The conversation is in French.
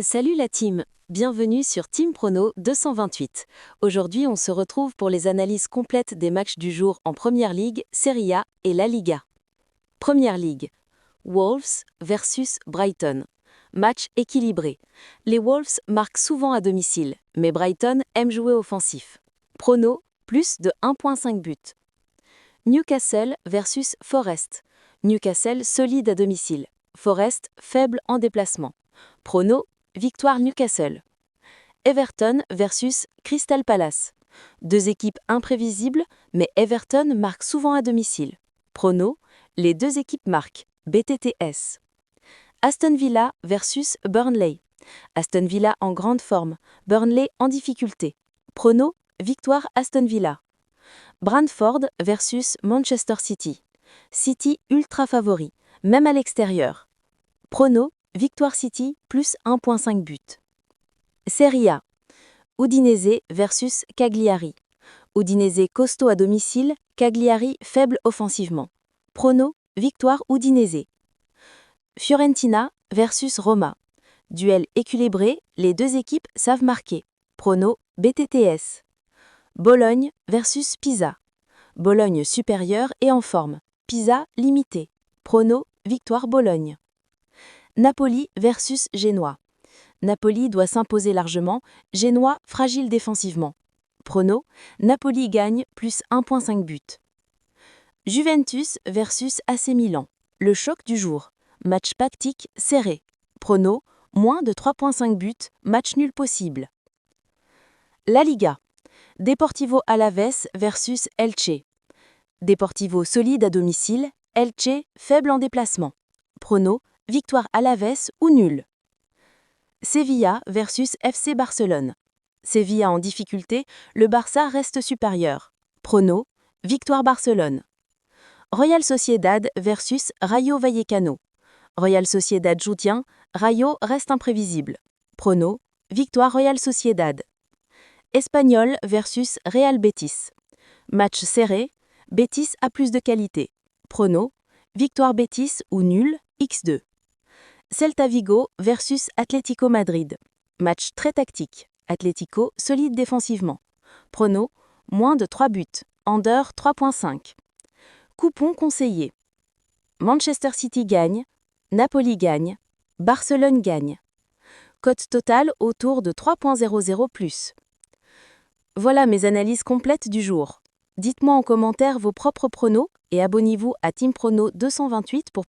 Salut la team, bienvenue sur Team Prono 228. Aujourd'hui, on se retrouve pour les analyses complètes des matchs du jour en Première Ligue, Serie A et La Liga. Première Ligue, Wolves versus Brighton. Match équilibré. Les Wolves marquent souvent à domicile, mais Brighton aime jouer offensif. Prono, plus de 1,5 buts. Newcastle versus Forest. Newcastle solide à domicile. Forest faible en déplacement. Prono, victoire Newcastle. Everton versus Crystal Palace. Deux équipes imprévisibles, mais Everton marque souvent à domicile. Prono, les deux équipes marquent. BTTS. Aston Villa versus Burnley. Aston Villa en grande forme, Burnley en difficulté. Prono, victoire Aston Villa. Brentford versus Manchester City. City ultra favori, même à l'extérieur. Prono, victoire City plus 1,5 but. Serie A. Udinese versus Cagliari. Udinese costaud à domicile, Cagliari faible offensivement. Prono, victoire Udinese. Fiorentina versus Roma. Duel équilibré, les deux équipes savent marquer. Prono, BTTS. Bologne versus Pisa. Bologne supérieure et en forme. Pisa limité. Prono, victoire Bologne. Napoli versus Genoa. Napoli doit s'imposer largement, Genoa fragile défensivement. Prono, Napoli gagne plus 1,5 but. Juventus versus AC Milan. Le choc du jour. Match tactique serré. Prono, moins de 3,5 buts, match nul possible. La Liga. Deportivo Alavés versus Elche. Deportivo solide à domicile, Elche faible en déplacement. Prono, victoire Alavés ou nul. Sevilla versus FC Barcelone. Sevilla en difficulté, le Barça reste supérieur. Prono, victoire Barcelone. Real Sociedad versus Rayo Vallecano. Real Sociedad joue bien, Rayo reste imprévisible. Prono, victoire Real Sociedad. Espanyol versus Real Betis. Match serré, Betis a plus de qualité. Prono, victoire Betis ou nul, x2. Celta Vigo versus Atlético Madrid. Match très tactique. Atlético solide défensivement. Prono, moins de 3 buts. Under 3,5. Coupon conseillé. Manchester City gagne. Napoli gagne. Barcelone gagne. Cote totale autour de 3,00+. Voilà mes analyses complètes du jour. Dites-moi en commentaire vos propres pronos et abonnez-vous à Team Prono 228 pour